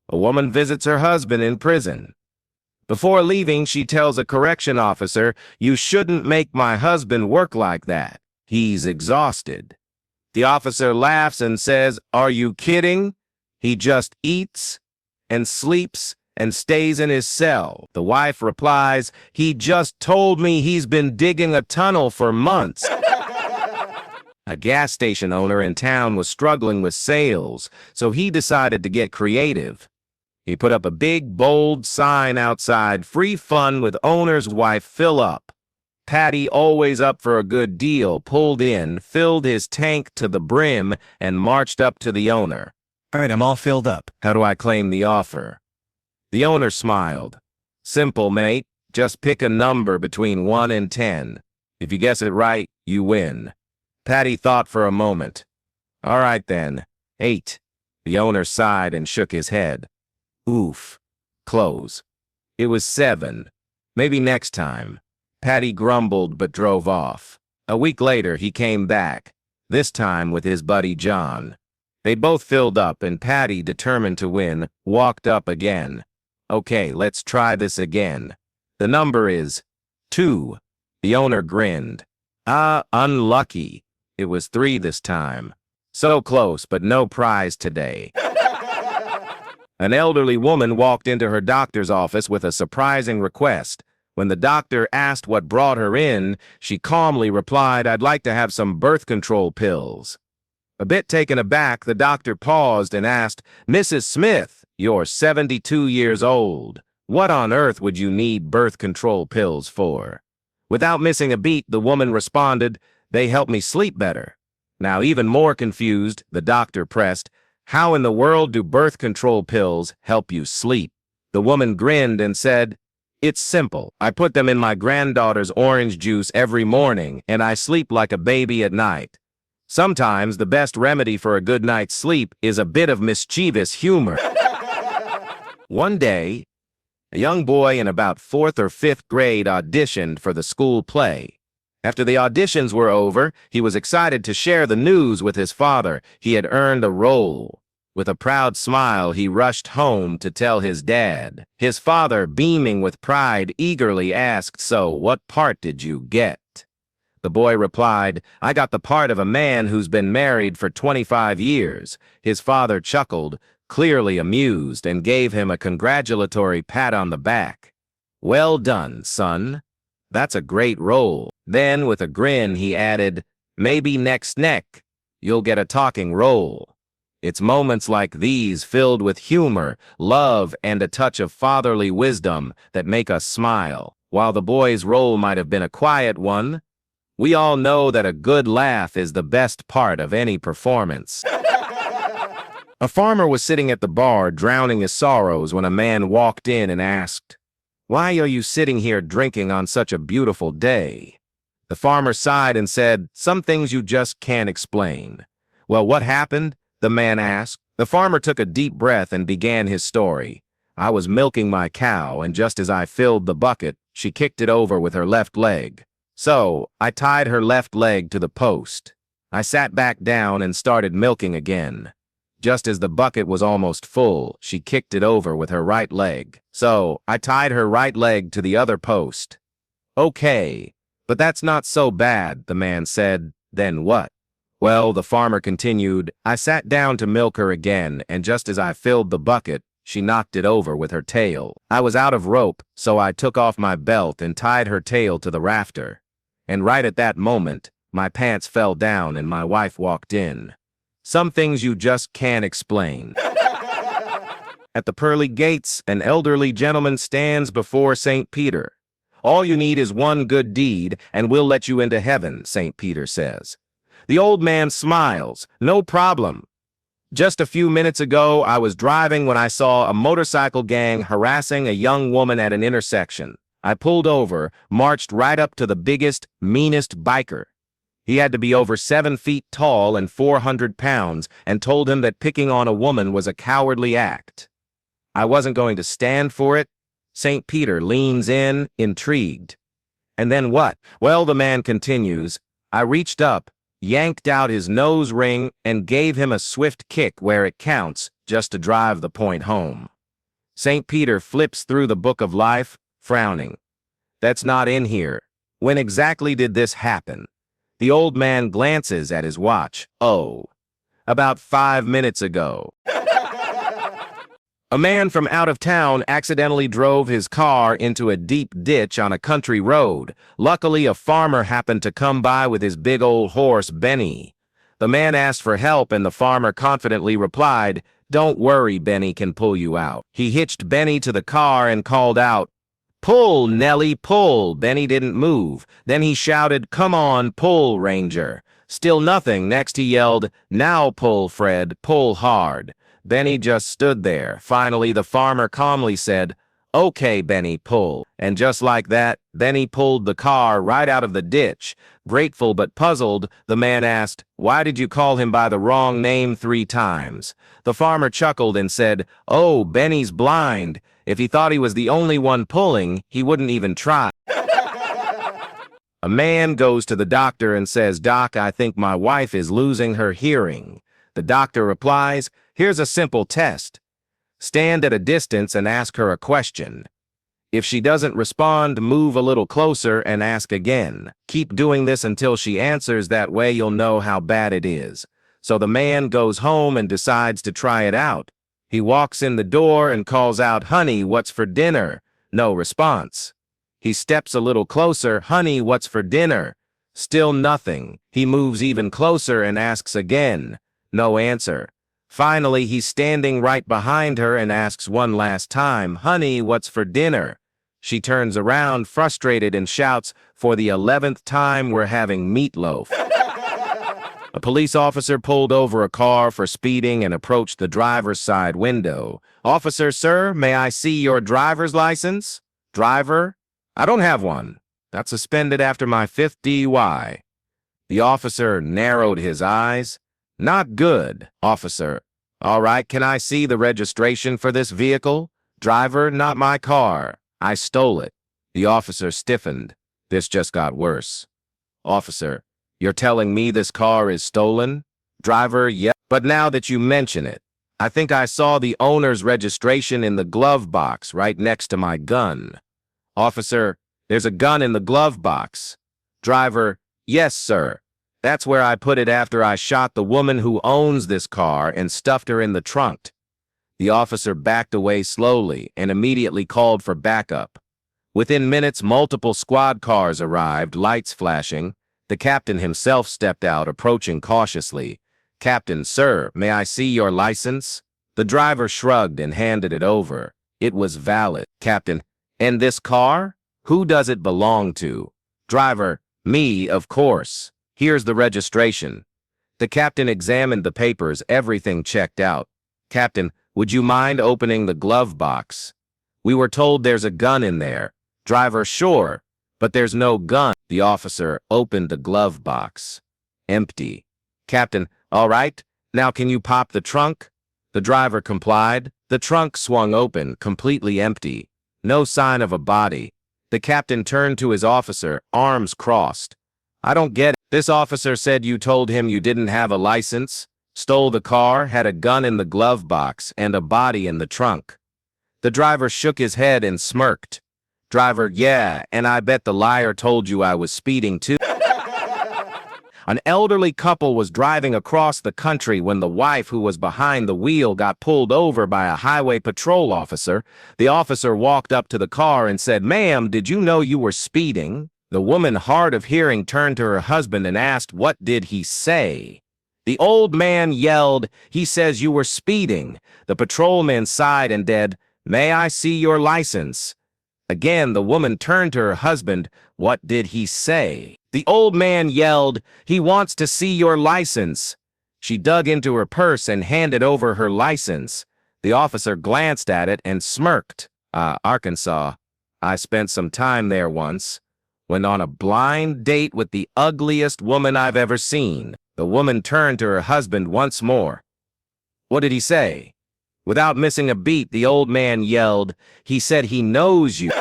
A woman visits her husband in prison. Before leaving, she tells a correction officer, "You shouldn't make my husband work like that. He's exhausted." The officer laughs and says, "Are you kidding? He just eats and sleeps and stays in his cell." The wife replies, "He just told me he's been digging a tunnel for months." A gas station owner in town was struggling with sales, so he decided to get creative. He put up a big, bold sign outside, "Free fun with owner's wife, fill up." Patty, always up for a good deal, pulled in, filled his tank to the brim, and marched up to the owner. All right, I'm all filled up. "How do I claim the offer?" The owner smiled. "Simple, mate. Just pick a number between 1 and 10. If you guess it right, you win." Patty thought for a moment. "All right then, 8. The owner sighed and shook his head. "Oof. Close." It was 7. "Maybe next time." Patty grumbled but drove off. A week later, he came back, this time with his buddy John. They both filled up, and Patty, determined to win, walked up again. "Okay, let's try this again. The number is 2. The owner grinned. "Ah, unlucky. It was 3 this time. So close, but no prize today." An elderly woman walked into her doctor's office with a surprising request. When the doctor asked what brought her in, she calmly replied, "I'd like to have some birth control pills." A bit taken aback, the doctor paused and asked, "Mrs. Smith, you're 72 years old. What on earth would you need birth control pills for?" Without missing a beat, the woman responded, "They help me sleep better." Now, even more confused, the doctor pressed, "How in the world do birth control pills help you sleep?" The woman grinned and said, "It's simple. I put them in my granddaughter's orange juice every morning, and I sleep like a baby at night." Sometimes the best remedy for a good night's sleep is a bit of mischievous humor. One day, a young boy in about 4th or 5th grade auditioned for the school play. After the auditions were over, he was excited to share the news with his father. He had earned a role. With a proud smile, he rushed home to tell his dad. His father, beaming with pride, eagerly asked, "So, what part did you get?" The boy replied, "I got the part of a man who's been married for 25 years. His father chuckled, clearly amused, and gave him a congratulatory pat on the back. "Well done, son. That's a great role." Then, with a grin, he added, "Maybe next neck, you'll get a talking role." It's moments like these, filled with humor, love, and a touch of fatherly wisdom, that make us smile. While the boy's role might have been a quiet one, we all know that a good laugh is the best part of any performance. A farmer was sitting at the bar, drowning his sorrows, when a man walked in and asked, "Why are you sitting here drinking on such a beautiful day?" The farmer sighed and said, "Some things you just can't explain." "Well, what happened?" the man asked. The farmer took a deep breath and began his story. "I was milking my cow, and just as I filled the bucket, she kicked it over with her left leg. So, I tied her left leg to the post. I sat back down and started milking again. Just as the bucket was almost full, she kicked it over with her right leg. So, I tied her right leg to the other post." "Okay, but that's not so bad," the man said. "Then what?" "Well," the farmer continued, "I sat down to milk her again, and just as I filled the bucket, she knocked it over with her tail. I was out of rope, so I took off my belt and tied her tail to the rafter. And right at that moment, my pants fell down and my wife walked in. Some things you just can't explain." At the pearly gates, an elderly gentleman stands before St. Peter. "All you need is one good deed, and we'll let you into heaven," St. Peter says. The old man smiles. "No problem. Just a few minutes ago, I was driving when I saw a motorcycle gang harassing a young woman at an intersection. I pulled over, marched right up to the biggest, meanest biker. He had to be over 7 feet tall and 400 pounds, and told him that picking on a woman was a cowardly act. I wasn't going to stand for it." St. Peter leans in, intrigued. "And then what?" "Well," the man continues, "I reached up, yanked out his nose ring, and gave him a swift kick where it counts, just to drive the point home. St. Peter flips through the book of life, frowning. That's not in here. When exactly did this happen? The old man glances at his watch. Oh, about 5 minutes ago. A man from out of town accidentally drove his car into a deep ditch on a country road. Luckily, a farmer happened to come by with his big old horse, Benny. The man asked for help, and the farmer confidently replied, "Don't worry, Benny can pull you out." He hitched Benny to the car and called out, "Pull, Nellie, pull." Benny didn't move. Then he shouted, "Come on, pull, Ranger." Still nothing. Next he yelled, "Now pull, Fred, pull hard." Benny just stood there. Finally, the farmer calmly said, "Okay, Benny, pull." And just like that, Benny pulled the car right out of the ditch. Grateful but puzzled, the man asked, "Why did you call him by the wrong name 3 times? The farmer chuckled and said, "Oh, Benny's blind. If he thought he was the only one pulling, he wouldn't even try." A man goes to the doctor and says, "Doc, I think my wife is losing her hearing." The doctor replies, "Here's a simple test. Stand at a distance and ask her a question. If she doesn't respond, move a little closer and ask again. Keep doing this until she answers. That way you'll know how bad it is." So the man goes home and decides to try it out. He walks in the door and calls out, "Honey, what's for dinner?" No response. He steps a little closer, "Honey, what's for dinner?" Still nothing. He moves even closer and asks again. No answer. Finally, he's standing right behind her and asks one last time, "Honey, what's for dinner?" She turns around, frustrated, and shouts, "For the 11th time, we're having meatloaf." A police officer pulled over a car for speeding and approached the driver's side window. "Officer, sir, may I see your driver's license?" Driver, "I don't have one. Got suspended after my 5th DUI. The officer narrowed his eyes. "Not good." Officer, "All right, can I see the registration for this vehicle?" Driver, "Not my car. I stole it." The officer stiffened. This just got worse. Officer, "You're telling me this car is stolen?" Driver, "Yeah, but now that you mention it, I think I saw the owner's registration in the glove box right next to my gun." Officer, "There's a gun in the glove box." Driver, "Yes, sir. That's where I put it after I shot the woman who owns this car and stuffed her in the trunk." The officer backed away slowly and immediately called for backup. Within minutes, multiple squad cars arrived, lights flashing. The captain himself stepped out, approaching cautiously. "Captain, sir, may I see your license?" The driver shrugged and handed it over. It was valid. Captain, "And this car? Who does it belong to?" Driver, "Me, of course. Here's the registration." The captain examined the papers, everything checked out. "Captain, would you mind opening the glove box? We were told there's a gun in there." Driver, "Sure, but there's no gun." The officer opened the glove box. Empty. Captain, "All right, now can you pop the trunk?" The driver complied. The trunk swung open, completely empty. No sign of a body. The captain turned to his officer, arms crossed. "I don't get it. This officer said you told him you didn't have a license, stole the car, had a gun in the glove box, and a body in the trunk." The driver shook his head and smirked. Driver, "Yeah, and I bet the liar told you I was speeding too." An elderly couple was driving across the country when the wife, who was behind the wheel, got pulled over by a highway patrol officer. The officer walked up to the car and said, "Ma'am, did you know you were speeding?" The woman, hard of hearing, turned to her husband and asked, "What did he say?" The old man yelled, "He says you were speeding." The patrolman sighed and said, "May I see your license?" Again, the woman turned to her husband. "What did he say?" The old man yelled, "He wants to see your license." She dug into her purse and handed over her license. The officer glanced at it and smirked. "Arkansas. I spent some time there once. Went on a blind date with the ugliest woman I've ever seen." The woman turned to her husband once more. "What did he say?" Without missing a beat, the old man yelled, "He said he knows you."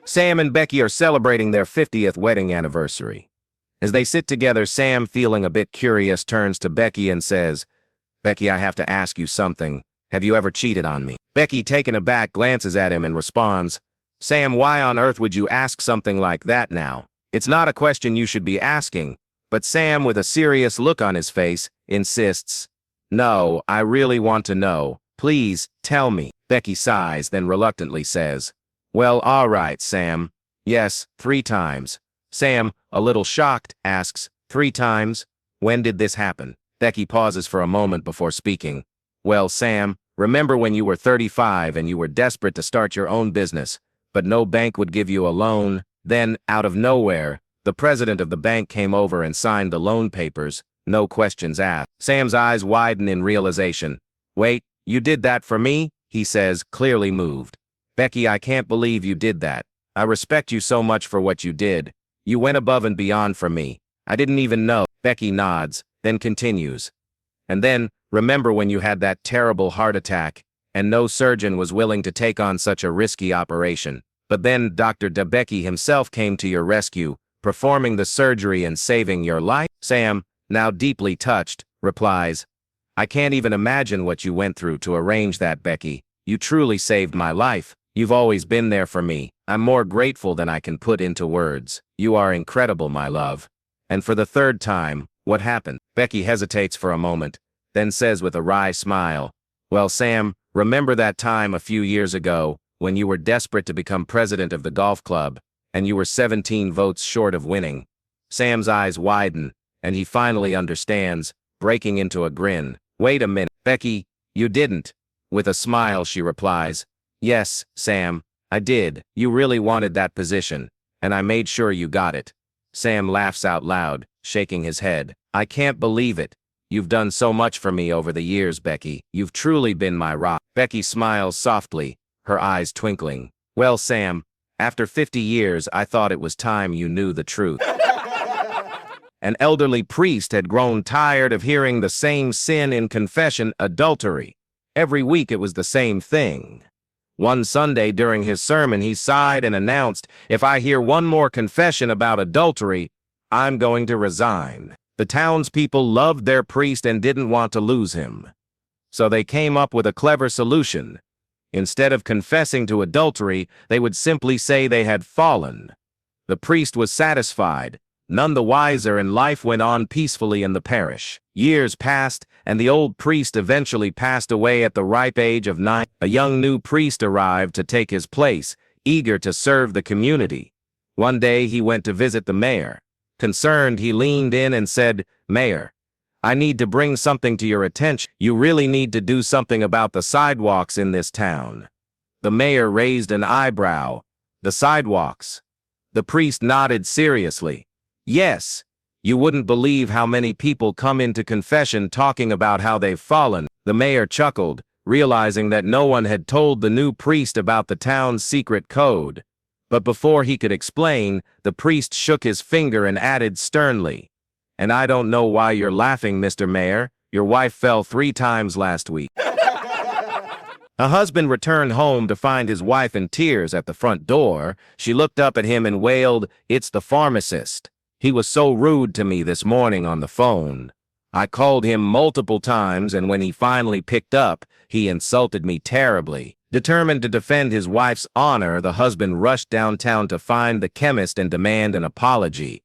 Sam and Becky are celebrating their 50th wedding anniversary. As they sit together, Sam, feeling a bit curious, turns to Becky and says, "Becky, I have to ask you something. Have you ever cheated on me? Becky, taken aback, glances at him and responds, Sam, why on earth would you ask something like that now? It's not a question you should be asking. But Sam, with a serious look on his face, insists, No, I really want to know. Please, tell me. Becky sighs, then reluctantly says, Well, all right, Sam. Yes, 3 times. Sam, a little shocked, asks, 3 times? When did this happen? Becky pauses for a moment before speaking. Well, Sam, remember when you were 35 and you were desperate to start your own business, but no bank would give you a loan? Then, out of nowhere, the president of the bank came over and signed the loan papers, no questions asked. Sam's eyes widen in realization. Wait, you did that for me? He says, clearly moved. Becky, I can't believe you did that. I respect you so much for what you did. You went above and beyond for me. I didn't even know. Becky nods, then continues. And then, remember when you had that terrible heart attack, and no surgeon was willing to take on such a risky operation. But then Dr. DeBecky himself came to your rescue, performing the surgery and saving your life? Sam, now deeply touched, replies, I can't even imagine what you went through to arrange that, Becky. You truly saved my life. You've always been there for me. I'm more grateful than I can put into words. You are incredible, my love. And for the 3rd time, what happened? Becky hesitates for a moment, then says with a wry smile, Well, Sam, remember that time a few years ago when you were desperate to become president of the golf club, and you were 17 votes short of winning? Sam's eyes widen, and he finally understands, breaking into a grin. Wait a minute, Becky, you didn't. With a smile, she replies, Yes, Sam, I did. You really wanted that position, and I made sure you got it. Sam laughs out loud, shaking his head. I can't believe it. You've done so much for me over the years, Becky. You've truly been my rock. Becky smiles softly, her eyes twinkling. Well, Sam, after 50 years, I thought it was time you knew the truth. An elderly priest had grown tired of hearing the same sin in confession, adultery. Every week it was the same thing. One Sunday during his sermon, he sighed and announced, If I hear one more confession about adultery, I'm going to resign. The townspeople loved their priest and didn't want to lose him. So they came up with a clever solution. Instead of confessing to adultery, they would simply say they had fallen. The priest was satisfied, none the wiser, and life went on peacefully in the parish. Years passed, and the old priest eventually passed away at the ripe age of 9. A young new priest arrived to take his place, eager to serve the community. One day he went to visit the mayor. Concerned, he leaned in and said, Mayor, I need to bring something to your attention. You really need to do something about the sidewalks in this town. The mayor raised an eyebrow. The sidewalks? The priest nodded seriously. Yes, you wouldn't believe how many people come into confession talking about how they've fallen. The mayor chuckled, realizing that no one had told the new priest about the town's secret code. But before he could explain, the priest shook his finger and added sternly, And I don't know why you're laughing, Mr. Mayor. Your wife fell 3 times last week. A husband returned home to find his wife in tears at the front door. She looked up at him and wailed, It's the pharmacist. He was so rude to me this morning on the phone. I called him multiple times, and when he finally picked up, he insulted me terribly. Determined to defend his wife's honor, the husband rushed downtown to find the chemist and demand an apology.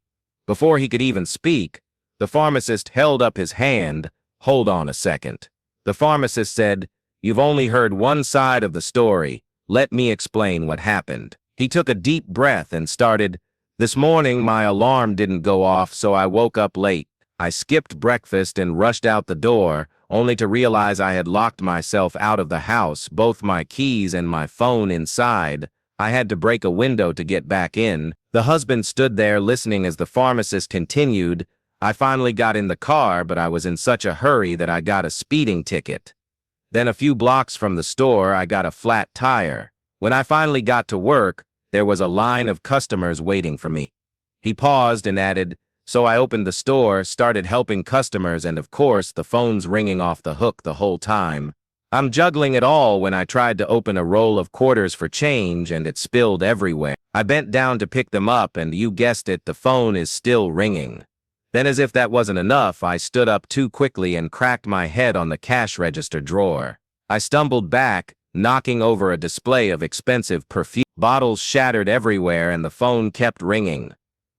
Before he could even speak, the pharmacist held up his hand. Hold on a second. The pharmacist said, You've only heard one side of the story. Let me explain what happened. He took a deep breath and started, This morning my alarm didn't go off, so I woke up late. I skipped breakfast and rushed out the door, only to realize I had locked myself out of the house, both my keys and my phone inside. I had to break a window to get back in. The husband stood there listening as the pharmacist continued, I finally got in the car, but I was in such a hurry that I got a speeding ticket. Then a few blocks from the store, I got a flat tire. When I finally got to work, there was a line of customers waiting for me. He paused and added, So I opened the store, started helping customers, and of course, the phone's ringing off the hook the whole time. I'm juggling it all when I tried to open a roll of quarters for change, and it spilled everywhere. I bent down to pick them up, and you guessed it, the phone is still ringing. Then, as if that wasn't enough, I stood up too quickly and cracked my head on the cash register drawer. I stumbled back, knocking over a display of expensive perfume. Bottles shattered everywhere and the phone kept ringing.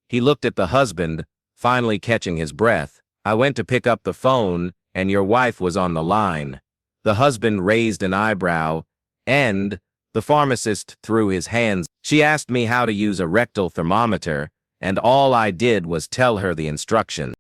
He looked at the husband, finally catching his breath. I went to pick up the phone, and your wife was on the line. The husband raised an eyebrow, and the pharmacist threw his hands. She asked me how to use a rectal thermometer, and all I did was tell her the instructions.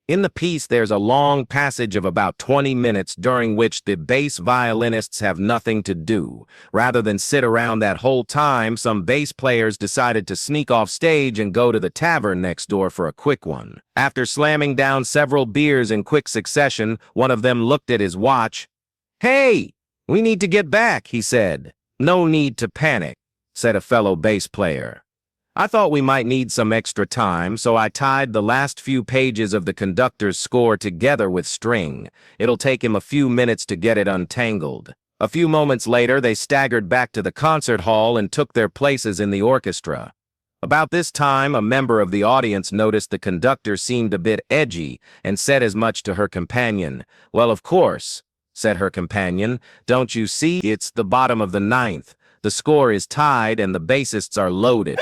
In the piece, there's a long passage of about 20 minutes during which the bass violinists have nothing to do. Rather than sit around that whole time, some bass players decided to sneak off stage and go to the tavern next door for a quick one. After slamming down several beers in quick succession, one of them looked at his watch. "Hey, we need to get back," he said. "No need to panic," said a fellow bass player. I thought we might need some extra time, so I tied the last few pages of the conductor's score together with string. It'll take him a few minutes to get it untangled. A few moments later, they staggered back to the concert hall and took their places in the orchestra. About this time, a member of the audience noticed the conductor seemed a bit edgy and said as much to her companion. "Well, of course," said her companion. "Don't you see? It's the bottom of the ninth. The score is tied and the bassists are loaded."